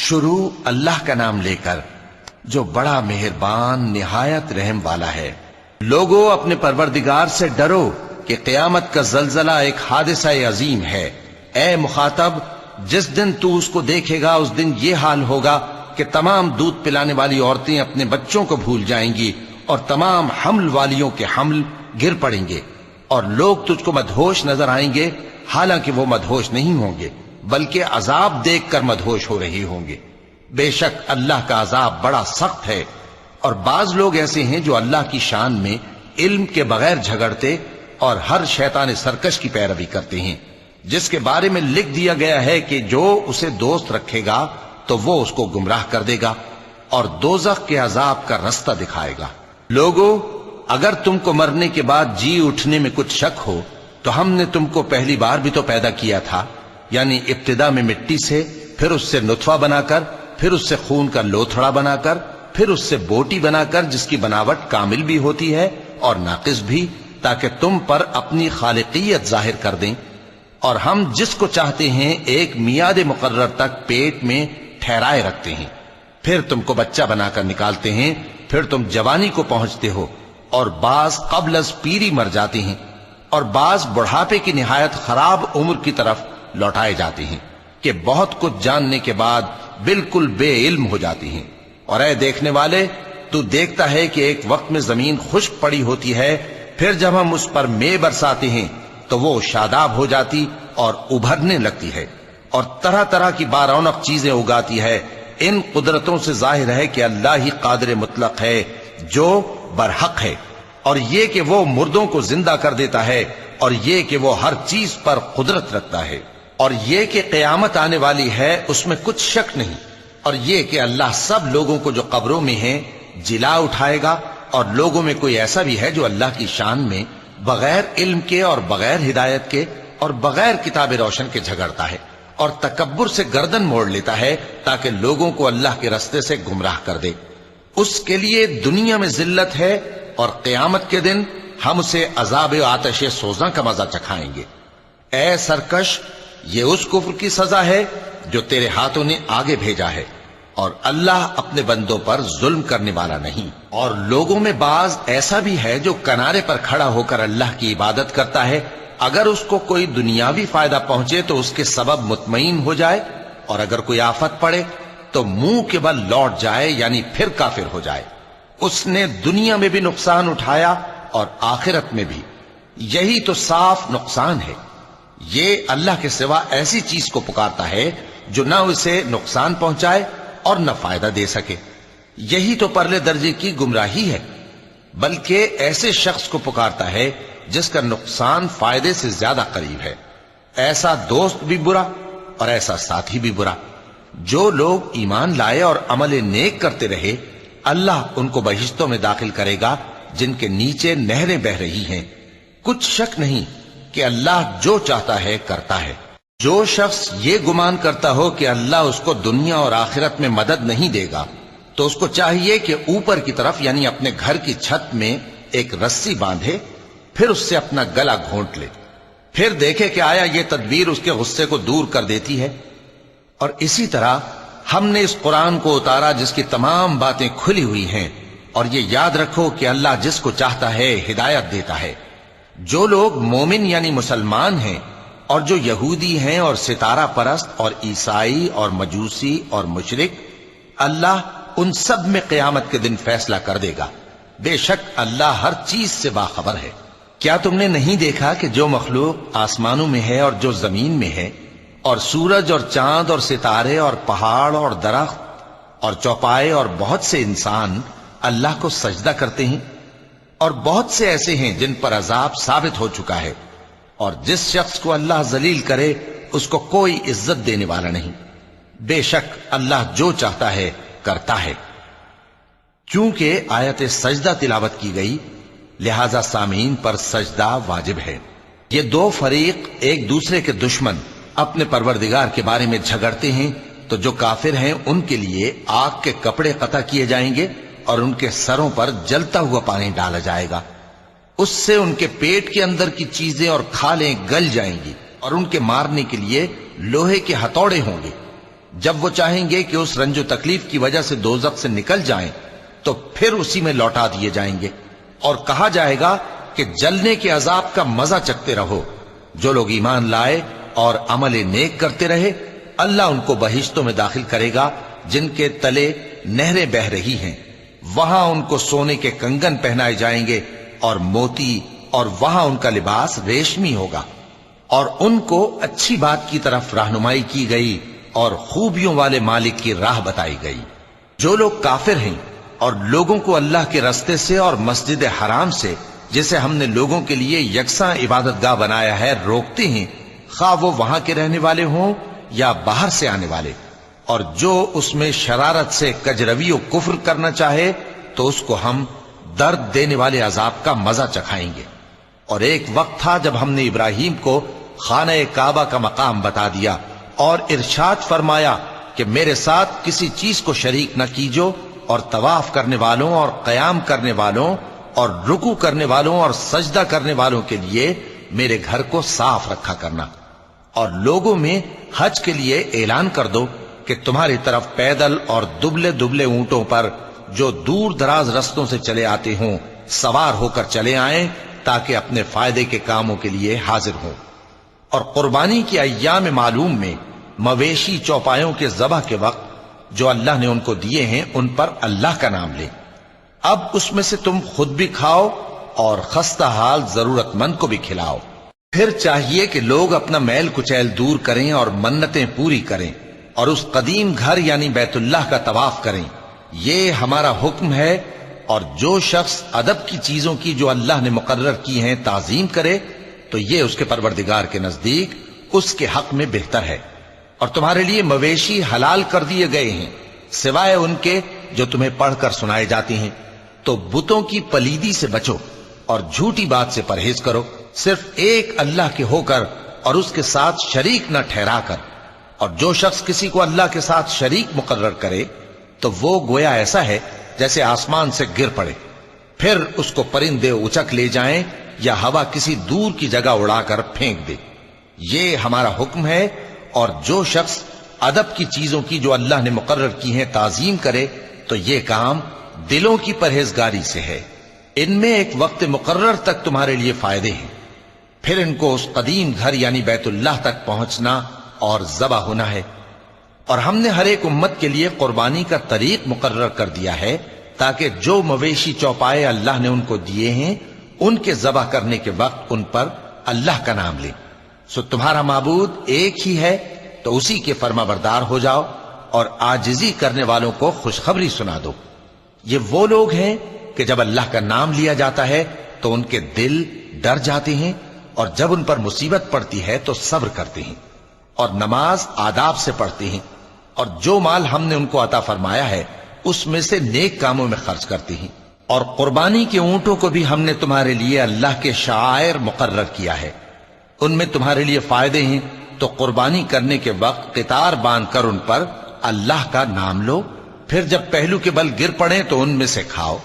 شروع اللہ کا نام لے کر جو بڑا مہربان نہایت رحم والا ہے۔ لوگو اپنے پروردگار سے ڈرو کہ قیامت کا زلزلہ ایک حادثہ عظیم ہے۔ اے مخاطب، جس دن تو اس کو دیکھے گا اس دن یہ حال ہوگا کہ تمام دودھ پلانے والی عورتیں اپنے بچوں کو بھول جائیں گی اور تمام حمل والیوں کے حمل گر پڑیں گے، اور لوگ تجھ کو مدہوش نظر آئیں گے، حالانکہ وہ مدہوش نہیں ہوں گے بلکہ عذاب دیکھ کر مدہوش ہو رہے ہوں گے۔ بے شک اللہ کا عذاب بڑا سخت ہے۔ اور بعض لوگ ایسے ہیں جو اللہ کی شان میں علم کے بغیر جھگڑتے اور ہر شیطان سرکش کی پیروی کرتے ہیں، جس کے بارے میں لکھ دیا گیا ہے کہ جو اسے دوست رکھے گا تو وہ اس کو گمراہ کر دے گا اور دوزخ کے عذاب کا رستہ دکھائے گا۔ لوگو، اگر تم کو مرنے کے بعد جی اٹھنے میں کچھ شک ہو تو ہم نے تم کو پہلی بار بھی تو پیدا کیا تھا، یعنی ابتدا میں مٹی سے، پھر اس سے نطفہ بنا کر، پھر اس سے خون کا لوتھڑا بنا کر، پھر اس سے بوٹی بنا کر جس کی بناوٹ کامل بھی ہوتی ہے اور ناقص بھی، تاکہ تم پر اپنی خالقیت ظاہر کر دیں۔ اور ہم جس کو چاہتے ہیں ایک میعاد مقرر تک پیٹ میں ٹھہرائے رکھتے ہیں، پھر تم کو بچہ بنا کر نکالتے ہیں، پھر تم جوانی کو پہنچتے ہو، اور بعض قبل از پیری مر جاتے ہیں، اور بعض بڑھاپے کی نہایت خراب عمر کی طرف لوٹائے جاتے ہیں کہ بہت کچھ جاننے کے بعد بالکل بے علم ہو جاتی ہیں۔ اور اے دیکھنے والے، تو دیکھتا ہے کہ ایک وقت میں زمین خشک پڑی ہوتی ہے، پھر جب ہم اس پر مے برساتے ہیں تو وہ شاداب ہو جاتی اور ابھرنے لگتی ہے اور طرح طرح کی بارونق چیزیں اگاتی ہے۔ ان قدرتوں سے ظاہر ہے کہ اللہ ہی قادر مطلق ہے جو برحق ہے، اور یہ کہ وہ مردوں کو زندہ کر دیتا ہے، اور یہ کہ وہ ہر چیز پر قدرت رکھتا ہے، اور یہ کہ قیامت آنے والی ہے اس میں کچھ شک نہیں، اور یہ کہ اللہ سب لوگوں کو جو قبروں میں ہیں جلا اٹھائے گا، اور لوگوں میں کوئی ایسا بھی ہے جو اللہ کی شان میں بغیر علم کے اور بغیر ہدایت کے اور بغیر کتاب روشن کے جھگڑتا ہے اور تکبر سے گردن موڑ لیتا ہے تاکہ لوگوں کو اللہ کے رستے سے گمراہ کر دے۔ اس کے لیے دنیا میں ذلت ہے، اور قیامت کے دن ہم اسے عذاب آتش سوزاں کا مزہ چکھائیں گے۔ اے سرکش، یہ اس کفر کی سزا ہے جو تیرے ہاتھوں نے آگے بھیجا ہے، اور اللہ اپنے بندوں پر ظلم کرنے والا نہیں۔ اور لوگوں میں بعض ایسا بھی ہے جو کنارے پر کھڑا ہو کر اللہ کی عبادت کرتا ہے، اگر اس کو کوئی دنیاوی فائدہ پہنچے تو اس کے سبب مطمئن ہو جائے، اور اگر کوئی آفت پڑے تو منہ کے بل لوٹ جائے، یعنی پھر کافر ہو جائے۔ اس نے دنیا میں بھی نقصان اٹھایا اور آخرت میں بھی، یہی تو صاف نقصان ہے۔ یہ اللہ کے سوا ایسی چیز کو پکارتا ہے جو نہ اسے نقصان پہنچائے اور نہ فائدہ دے سکے، یہی تو پرلے درجے کی گمراہی ہے۔ بلکہ ایسے شخص کو پکارتا ہے جس کا نقصان فائدے سے زیادہ قریب ہے۔ ایسا دوست بھی برا اور ایسا ساتھی بھی برا۔ جو لوگ ایمان لائے اور عمل نیک کرتے رہے، اللہ ان کو بہشتوں میں داخل کرے گا جن کے نیچے نہریں بہ رہی ہیں۔ کچھ شک نہیں کہ اللہ جو چاہتا ہے کرتا ہے۔ جو شخص یہ گمان کرتا ہو کہ اللہ اس کو دنیا اور آخرت میں مدد نہیں دے گا، تو اس کو چاہیے کہ اوپر کی طرف یعنی اپنے گھر کی چھت میں ایک رسی باندھے، پھر اس سے اپنا گلا گھونٹ لے، پھر دیکھے کہ آیا یہ تدبیر اس کے غصے کو دور کر دیتی ہے۔ اور اسی طرح ہم نے اس قرآن کو اتارا جس کی تمام باتیں کھلی ہوئی ہیں، اور یہ یاد رکھو کہ اللہ جس کو چاہتا ہے ہدایت دیتا ہے۔ جو لوگ مومن یعنی مسلمان ہیں اور جو یہودی ہیں اور ستارہ پرست اور عیسائی اور مجوسی اور مشرک، اللہ ان سب میں قیامت کے دن فیصلہ کر دے گا۔ بے شک اللہ ہر چیز سے باخبر ہے۔ کیا تم نے نہیں دیکھا کہ جو مخلوق آسمانوں میں ہے اور جو زمین میں ہے، اور سورج اور چاند اور ستارے اور پہاڑ اور درخت اور چوپائے اور بہت سے انسان اللہ کو سجدہ کرتے ہیں، اور بہت سے ایسے ہیں جن پر عذاب ثابت ہو چکا ہے، اور جس شخص کو اللہ ذلیل کرے اس کو کوئی عزت دینے والا نہیں۔ بے شک اللہ جو چاہتا ہے کرتا ہے۔ چونکہ آیت سجدہ تلاوت کی گئی لہذا سامعین پر سجدہ واجب ہے۔ یہ دو فریق ایک دوسرے کے دشمن اپنے پروردگار کے بارے میں جھگڑتے ہیں، تو جو کافر ہیں ان کے لیے آگ کے کپڑے قطع کیے جائیں گے اور ان کے سروں پر جلتا ہوا پانی ڈالا جائے گا، اس سے ان کے پیٹ کے اندر کی چیزیں اور کھالیں گل جائیں گی، اور ان کے مارنے کے لیے لوہے کے ہتھوڑے ہوں گے۔ جب وہ چاہیں گے کہ اس رنج و تکلیف کی وجہ سے دوزخ سے نکل جائیں تو پھر اسی میں لوٹا دیے جائیں گے، اور کہا جائے گا کہ جلنے کے عذاب کا مزہ چکھتے رہو۔ جو لوگ ایمان لائے اور عمل نیک کرتے رہے، اللہ ان کو بہشتوں میں داخل کرے گا جن کے تلے نہریں بہ رہی ہیں، وہاں ان کو سونے کے کنگن پہنائے جائیں گے اور موتی، اور وہاں ان کا لباس ریشمی ہوگا، اور ان کو اچھی بات کی طرف رہنمائی کی گئی اور خوبیوں والے مالک کی راہ بتائی گئی۔ جو لوگ کافر ہیں اور لوگوں کو اللہ کے رستے سے اور مسجد حرام سے، جسے ہم نے لوگوں کے لیے یکساں عبادت گاہ بنایا ہے، روکتے ہیں، خواہ وہ وہاں کے رہنے والے ہوں یا باہر سے آنے والے، اور جو اس میں شرارت سے کجروی و کفر کرنا چاہے تو اس کو ہم درد دینے والے عذاب کا مزہ چکھائیں گے۔ اور ایک وقت تھا جب ہم نے ابراہیم کو خانہ کعبہ کا مقام بتا دیا اور ارشاد فرمایا کہ میرے ساتھ کسی چیز کو شریک نہ کیجو، اور طواف کرنے والوں اور قیام کرنے والوں اور رکوع کرنے والوں اور سجدہ کرنے والوں کے لیے میرے گھر کو صاف رکھا کرنا، اور لوگوں میں حج کے لیے اعلان کر دو کہ تمہاری طرف پیدل اور دبلے دبلے اونٹوں پر جو دور دراز رستوں سے چلے آتے ہوں سوار ہو کر چلے آئیں، تاکہ اپنے فائدے کے کاموں کے لیے حاضر ہوں۔ اور قربانی کے ایام معلوم میں مویشی چوپایوں کے ذبح کے وقت جو اللہ نے ان کو دیے ہیں ان پر اللہ کا نام لیں۔ اب اس میں سے تم خود بھی کھاؤ اور خستہ حال ضرورت مند کو بھی کھلاؤ۔ پھر چاہیے کہ لوگ اپنا میل کچیل دور کریں اور منتیں پوری کریں اور اس قدیم گھر یعنی بیت اللہ کا طواف کریں، یہ ہمارا حکم ہے۔ اور جو شخص ادب کی چیزوں کی جو اللہ نے مقرر کی ہیں تعظیم کرے تو یہ اس کے پروردگار کے نزدیک اس کے حق میں بہتر ہے۔ اور تمہارے لیے مویشی حلال کر دیے گئے ہیں سوائے ان کے جو تمہیں پڑھ کر سنائے جاتے ہیں، تو بتوں کی پلیدی سے بچو اور جھوٹی بات سے پرہیز کرو، صرف ایک اللہ کے ہو کر اور اس کے ساتھ شریک نہ ٹھہرا کر۔ اور جو شخص کسی کو اللہ کے ساتھ شریک مقرر کرے تو وہ گویا ایسا ہے جیسے آسمان سے گر پڑے، پھر اس کو پرندے اچک لے جائیں یا ہوا کسی دور کی جگہ اڑا کر پھینک دے۔ یہ ہمارا حکم ہے۔ اور جو شخص ادب کی چیزوں کی جو اللہ نے مقرر کی ہیں تعظیم کرے تو یہ کام دلوں کی پرہیزگاری سے ہے۔ ان میں ایک وقت مقرر تک تمہارے لیے فائدے ہیں، پھر ان کو اس قدیم گھر یعنی بیت اللہ تک پہنچنا اور ذبح ہونا ہے۔ اور ہم نے ہر ایک امت کے لیے قربانی کا طریق مقرر کر دیا ہے تاکہ جو مویشی چوپائے اللہ نے ان کو دیے ہیں ان کے ذبح کرنے کے وقت ان پر اللہ کا نام لیں۔ سو تمہارا معبود ایک ہی ہے تو اسی کے فرما بردار ہو جاؤ اور عاجزی کرنے والوں کو خوشخبری سنا دو۔ یہ وہ لوگ ہیں کہ جب اللہ کا نام لیا جاتا ہے تو ان کے دل ڈر جاتے ہیں، اور جب ان پر مصیبت پڑتی ہے تو صبر کرتے ہیں اور نماز آداب سے پڑھتے ہیں، اور جو مال ہم نے ان کو عطا فرمایا ہے اس میں سے نیک کاموں میں خرچ کرتے ہیں۔ اور قربانی کے اونٹوں کو بھی ہم نے تمہارے لیے اللہ کے شعائر مقرر کیا ہے، ان میں تمہارے لیے فائدے ہیں، تو قربانی کرنے کے وقت قطار باندھ کر ان پر اللہ کا نام لو، پھر جب پہلو کے بل گر پڑیں تو ان میں سے کھاؤ،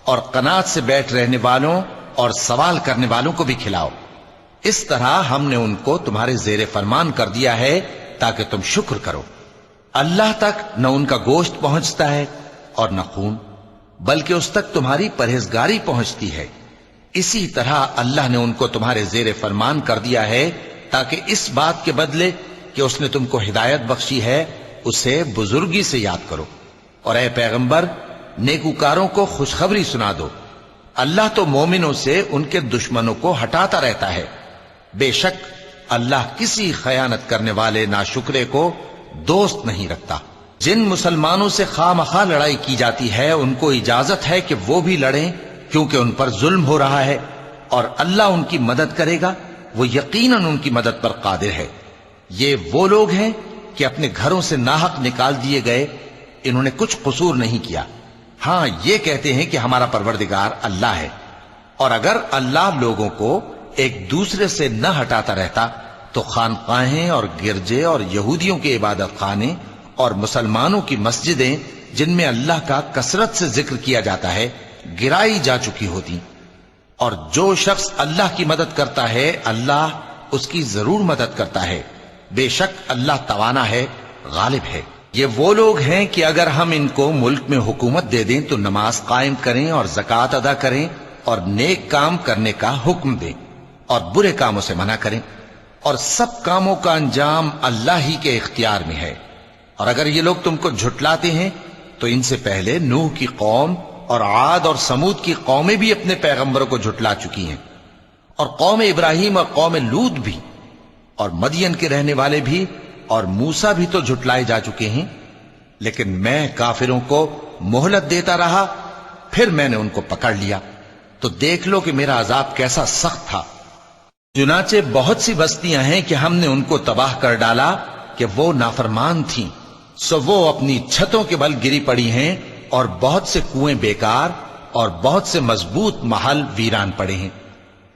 اور قناعت سے بیٹھ رہنے والوں اور سوال کرنے والوں کو بھی کھلاؤ۔ اس طرح ہم نے ان کو تمہارے زیر فرمان کر دیا ہے تاکہ تم شکر کرو۔ اللہ تک نہ ان کا گوشت پہنچتا ہے اور نہ خون، بلکہ اس تک تمہاری پرہیزگاری پہنچتی ہے۔ اسی طرح اللہ نے ان کو تمہارے زیر فرمان کر دیا ہے تاکہ اس بات کے بدلے کہ اس نے تم کو ہدایت بخشی ہے اسے بزرگی سے یاد کرو۔ اور اے پیغمبر، نیکوکاروں کو خوشخبری سنا دو، اللہ تو مومنوں سے ان کے دشمنوں کو ہٹاتا رہتا ہے۔ بے شک اللہ کسی خیانت کرنے والے ناشکرے کو دوست نہیں رکھتا۔ جن مسلمانوں سے خواہ مخواہ لڑائی کی جاتی ہے ان کو اجازت ہے کہ وہ بھی لڑیں، کیونکہ ان پر ظلم ہو رہا ہے، اور اللہ ان کی مدد کرے گا، وہ یقیناً ان کی مدد پر قادر ہے۔ یہ وہ لوگ ہیں کہ اپنے گھروں سے ناحق نکال دیے گئے، انہوں نے کچھ قصور نہیں کیا، ہاں یہ کہتے ہیں کہ ہمارا پروردگار اللہ ہے۔ اور اگر اللہ لوگوں کو ایک دوسرے سے نہ ہٹاتا رہتا تو خانقاہیں اور گرجے اور یہودیوں کے عبادت خانے اور مسلمانوں کی مسجدیں جن میں اللہ کا کثرت سے ذکر کیا جاتا ہے گرائی جا چکی ہوتی۔ اور جو شخص اللہ کی مدد کرتا ہے اللہ اس کی ضرور مدد کرتا ہے، بے شک اللہ توانا ہے، غالب ہے۔ یہ وہ لوگ ہیں کہ اگر ہم ان کو ملک میں حکومت دے دیں تو نماز قائم کریں اور زکوٰۃ ادا کریں اور نیک کام کرنے کا حکم دیں اور برے کاموں سے منع کریں، اور سب کاموں کا انجام اللہ ہی کے اختیار میں ہے۔ اور اگر یہ لوگ تم کو جھٹلاتے ہیں تو ان سے پہلے نوح کی قوم اور عاد اور سمود کی قومیں بھی اپنے پیغمبروں کو جھٹلا چکی ہیں، اور قوم ابراہیم اور قوم لوط بھی، اور مدین کے رہنے والے بھی، اور موسیٰ بھی تو جھٹلائے جا چکے ہیں۔ لیکن میں کافروں کو مہلت دیتا رہا، پھر میں نے ان کو پکڑ لیا، تو دیکھ لو کہ میرا عذاب کیسا سخت تھا۔ چنانچہ بہت سی بستیاں ہیں کہ ہم نے ان کو تباہ کر ڈالا کہ وہ نافرمان تھیں، سو وہ اپنی چھتوں کے بل گری پڑی ہیں، اور بہت سے کنویں بیکار اور بہت سے مضبوط محل ویران پڑے ہیں۔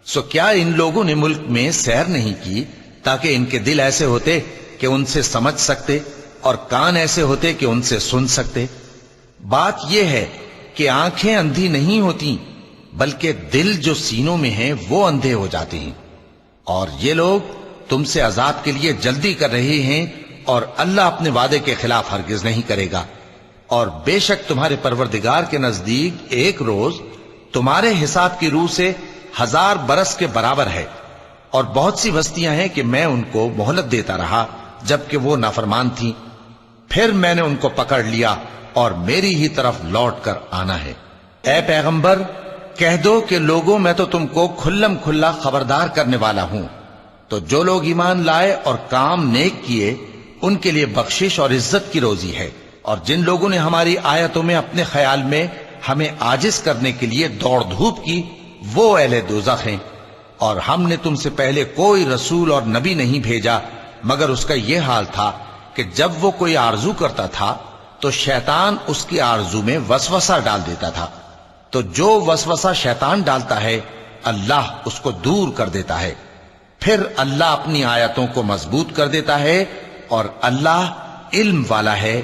سو کیا ان لوگوں نے ملک میں سیر نہیں کی تاکہ ان کے دل ایسے ہوتے کہ ان سے سمجھ سکتے اور کان ایسے ہوتے کہ ان سے سن سکتے؟ بات یہ ہے کہ آنکھیں اندھی نہیں ہوتی، بلکہ دل جو سینوں میں ہیں وہ اندھے ہو جاتے ہیں۔ اور یہ لوگ تم سے عذاب کے لیے جلدی کر رہے ہیں، اور اللہ اپنے وعدے کے خلاف ہرگز نہیں کرے گا۔ اور بے شک تمہارے پروردگار کے نزدیک ایک روز تمہارے حساب کی روح سے 1000 برس کے برابر ہے۔ اور بہت سی بستیاں ہیں کہ میں ان کو مہلت دیتا رہا جبکہ وہ نافرمان تھیں، پھر میں نے ان کو پکڑ لیا اور میری ہی طرف لوٹ کر آنا ہے۔ اے پیغمبر کہہ دو کہ لوگوں میں تو تم کو کھلم کھلا خبردار کرنے والا ہوں، تو جو لوگ ایمان لائے اور کام نیک کیے ان کے لیے بخشش اور عزت کی روزی ہے، اور جن لوگوں نے ہماری آیتوں میں اپنے خیال میں ہمیں عاجز کرنے کے لیے دوڑ دھوپ کی وہ اہل دوزخ ہیں۔ اور ہم نے تم سے پہلے کوئی رسول اور نبی نہیں بھیجا مگر اس کا یہ حال تھا کہ جب وہ کوئی آرزو کرتا تھا تو شیطان اس کی آرزو میں وسوسہ ڈال دیتا تھا، تو جو وسوسہ شیطان ڈالتا ہے اللہ اس کو دور کر دیتا ہے، پھر اللہ اپنی آیتوں کو مضبوط کر دیتا ہے، اور اللہ علم والا ہے،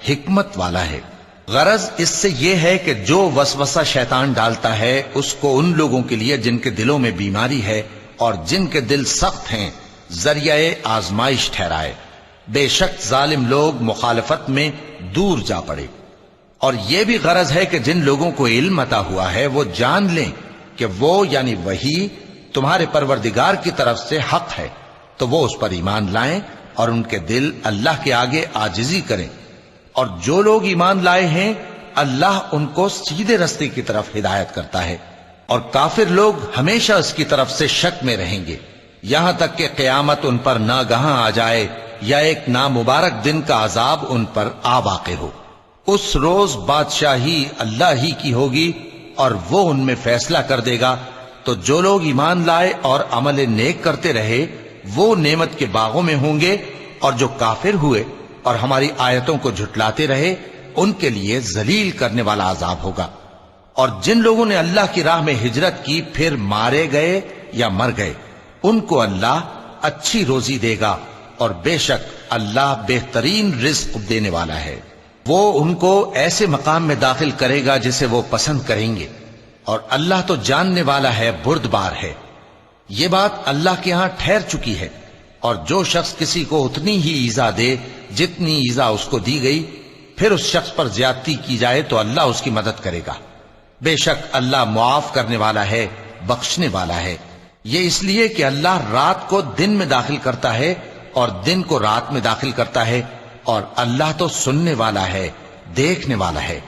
حکمت والا ہے۔ غرض اس سے یہ ہے کہ جو وسوسہ شیطان ڈالتا ہے اس کو ان لوگوں کے لیے جن کے دلوں میں بیماری ہے اور جن کے دل سخت ہیں ذریعہ آزمائش ٹھہرائے۔ بے شک ظالم لوگ مخالفت میں دور جا پڑے۔ اور یہ بھی غرض ہے کہ جن لوگوں کو علم عطا ہوا ہے وہ جان لیں کہ وہ یعنی وحی تمہارے پروردگار کی طرف سے حق ہے، تو وہ اس پر ایمان لائیں اور ان کے دل اللہ کے آگے عاجزی کریں۔ اور جو لوگ ایمان لائے ہیں اللہ ان کو سیدھے رستے کی طرف ہدایت کرتا ہے، اور کافر لوگ ہمیشہ اس کی طرف سے شک میں رہیں گے، یہاں تک کہ قیامت ان پر ناگہاں آ جائے یا ایک نامبارک دن کا عذاب ان پر آ واقع ہو۔ اس روز بادشاہی اللہ ہی کی ہوگی اور وہ ان میں فیصلہ کر دے گا، تو جو لوگ ایمان لائے اور عمل نیک کرتے رہے وہ نعمت کے باغوں میں ہوں گے، اور جو کافر ہوئے اور ہماری آیتوں کو جھٹلاتے رہے ان کے لیے ذلیل کرنے والا عذاب ہوگا۔ اور جن لوگوں نے اللہ کی راہ میں ہجرت کی پھر مارے گئے یا مر گئے ان کو اللہ اچھی روزی دے گا، اور بے شک اللہ بہترین رزق دینے والا ہے۔ وہ ان کو ایسے مقام میں داخل کرے گا جسے وہ پسند کریں گے، اور اللہ تو جاننے والا ہے، بردبار ہے۔ یہ بات اللہ کے ہاں ٹھہر چکی ہے، اور جو شخص کسی کو اتنی ہی ایذا دے جتنی ایذا اس کو دی گئی، پھر اس شخص پر زیادتی کی جائے تو اللہ اس کی مدد کرے گا۔ بے شک اللہ معاف کرنے والا ہے، بخشنے والا ہے۔ یہ اس لیے کہ اللہ رات کو دن میں داخل کرتا ہے اور دن کو رات میں داخل کرتا ہے، اور اللہ تو سننے والا ہے، دیکھنے والا ہے۔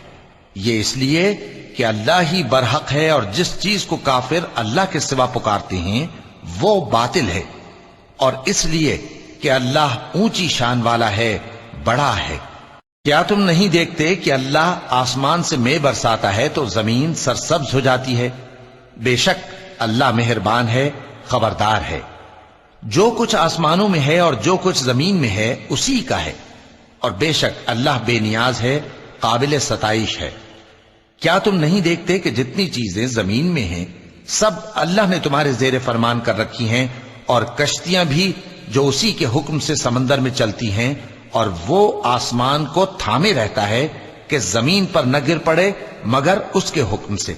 یہ اس لیے کہ اللہ ہی برحق ہے، اور جس چیز کو کافر اللہ کے سوا پکارتے ہیں وہ باطل ہے، اور اس لیے کہ اللہ اونچی شان والا ہے، بڑا ہے۔ کیا تم نہیں دیکھتے کہ اللہ آسمان سے مے برساتا ہے تو زمین سرسبز ہو جاتی ہے؟ بے شک اللہ مہربان ہے، خبردار ہے۔ جو کچھ آسمانوں میں ہے اور جو کچھ زمین میں ہے اسی کا ہے، اور بے شک اللہ بے نیاز ہے، قابل ستائش ہے۔ کیا تم نہیں دیکھتے کہ جتنی چیزیں زمین میں ہیں سب اللہ نے تمہارے زیر فرمان کر رکھی ہیں، اور کشتیاں بھی جو اسی کے حکم سے سمندر میں چلتی ہیں، اور وہ آسمان کو تھامے رہتا ہے کہ زمین پر نہ گر پڑے مگر اس کے حکم سے۔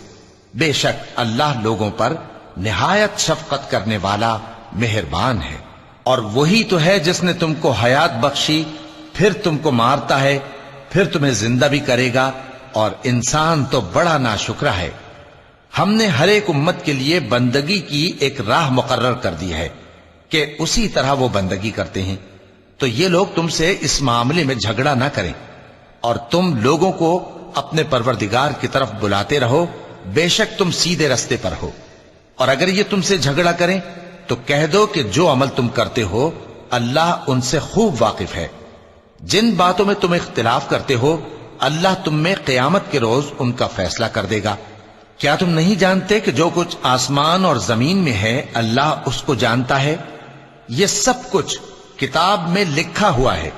بے شک اللہ لوگوں پر نہایت شفقت کرنے والا مہربان ہے۔ اور وہی تو ہے جس نے تم کو حیات بخشی، پھر تم کو مارتا ہے، پھر تمہیں زندہ بھی کرے گا، اور انسان تو بڑا ناشکرا ہے۔ ہم نے ہر ایک امت کے لیے بندگی کی ایک راہ مقرر کر دی ہے کہ اسی طرح وہ بندگی کرتے ہیں، تو یہ لوگ تم سے اس معاملے میں جھگڑا نہ کریں، اور تم لوگوں کو اپنے پروردگار کی طرف بلاتے رہو، بے شک تم سیدھے رستے پر ہو۔ اور اگر یہ تم سے جھگڑا کریں تو کہہ دو کہ جو عمل تم کرتے ہو اللہ ان سے خوب واقف ہے۔ جن باتوں میں تم اختلاف کرتے ہو اللہ تم میں قیامت کے روز ان کا فیصلہ کر دے گا۔ کیا تم نہیں جانتے کہ جو کچھ آسمان اور زمین میں ہے اللہ اس کو جانتا ہے؟ یہ سب کچھ کتاب میں لکھا ہوا ہے،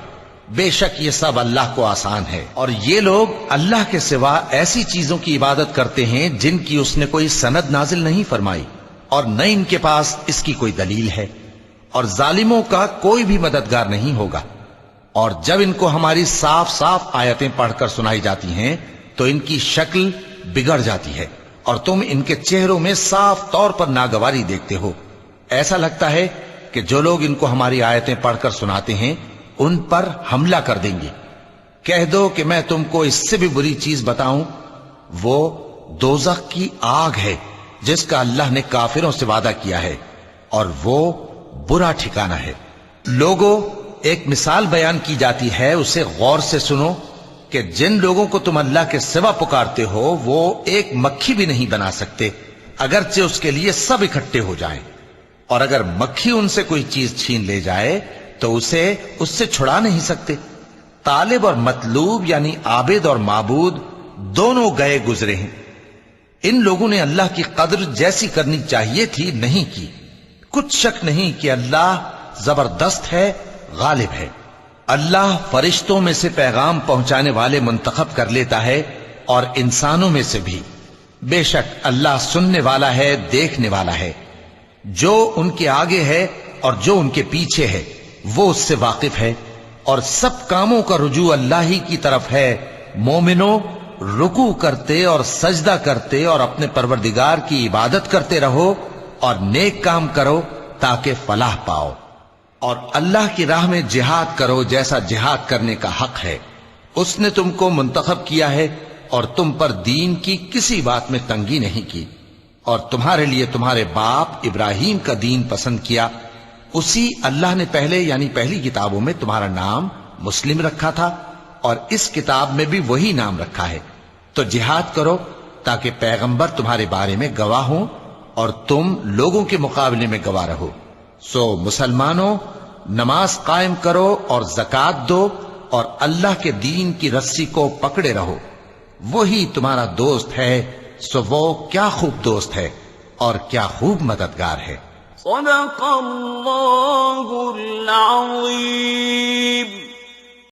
بے شک یہ سب اللہ کو آسان ہے۔ اور یہ لوگ اللہ کے سوا ایسی چیزوں کی عبادت کرتے ہیں جن کی اس نے کوئی سند نازل نہیں فرمائی، اور نہ ان کے پاس اس کی کوئی دلیل ہے، اور ظالموں کا کوئی بھی مددگار نہیں ہوگا۔ اور جب ان کو ہماری صاف صاف آیتیں پڑھ کر سنائی جاتی ہیں تو ان کی شکل بگڑ جاتی ہے، اور تم ان کے چہروں میں صاف طور پر ناگواری دیکھتے ہو۔ ایسا لگتا ہے کہ جو لوگ ان کو ہماری آیتیں پڑھ کر سناتے ہیں ان پر حملہ کر دیں گے۔ کہہ دو کہ میں تم کو اس سے بھی بری چیز بتاؤں، وہ دوزخ کی آگ ہے جس کا اللہ نے کافروں سے وعدہ کیا ہے، اور وہ برا ٹھکانہ ہے۔ لوگوں، ایک مثال بیان کی جاتی ہے، اسے غور سے سنو کہ جن لوگوں کو تم اللہ کے سوا پکارتے ہو وہ ایک مکھی بھی نہیں بنا سکتے اگرچہ اس کے لیے سب اکٹھے ہو جائیں، اور اگر مکھی ان سے کوئی چیز چھین لے جائے تو اسے اس سے چھڑا نہیں سکتے۔ طالب اور مطلوب یعنی عابد اور معبود دونوں گئے گزرے ہیں۔ ان لوگوں نے اللہ کی قدر جیسی کرنی چاہیے تھی نہیں کی۔ کچھ شک نہیں کہ اللہ زبردست ہے، غالب ہے۔ اللہ فرشتوں میں سے پیغام پہنچانے والے منتخب کر لیتا ہے اور انسانوں میں سے بھی۔ بے شک اللہ سننے والا ہے، دیکھنے والا ہے۔ جو ان کے آگے ہے اور جو ان کے پیچھے ہے وہ اس سے واقف ہے، اور سب کاموں کا رجوع اللہ ہی کی طرف ہے۔ مومنوں، رکوع کرتے اور سجدہ کرتے اور اپنے پروردگار کی عبادت کرتے رہو اور نیک کام کرو تاکہ فلاح پاؤ، اور اللہ کی راہ میں جہاد کرو جیسا جہاد کرنے کا حق ہے۔ اس نے تم کو منتخب کیا ہے اور تم پر دین کی کسی بات میں تنگی نہیں کی، اور تمہارے لیے تمہارے باپ ابراہیم کا دین پسند کیا۔ اسی اللہ نے پہلے یعنی پہلی کتابوں میں تمہارا نام مسلم رکھا تھا، اور اس کتاب میں بھی وہی نام رکھا ہے۔ تو جہاد کرو تاکہ پیغمبر تمہارے بارے میں گواہ ہوں اور تم لوگوں کے مقابلے میں گواہ رہو۔ سو مسلمانوں، نماز قائم کرو اور زکوٰۃ دو اور اللہ کے دین کی رسی کو پکڑے رہو، وہی تمہارا دوست ہے۔ سو وہ کیا خوب دوست ہے اور کیا خوب مددگار ہے۔ صدق اللہ العظیم۔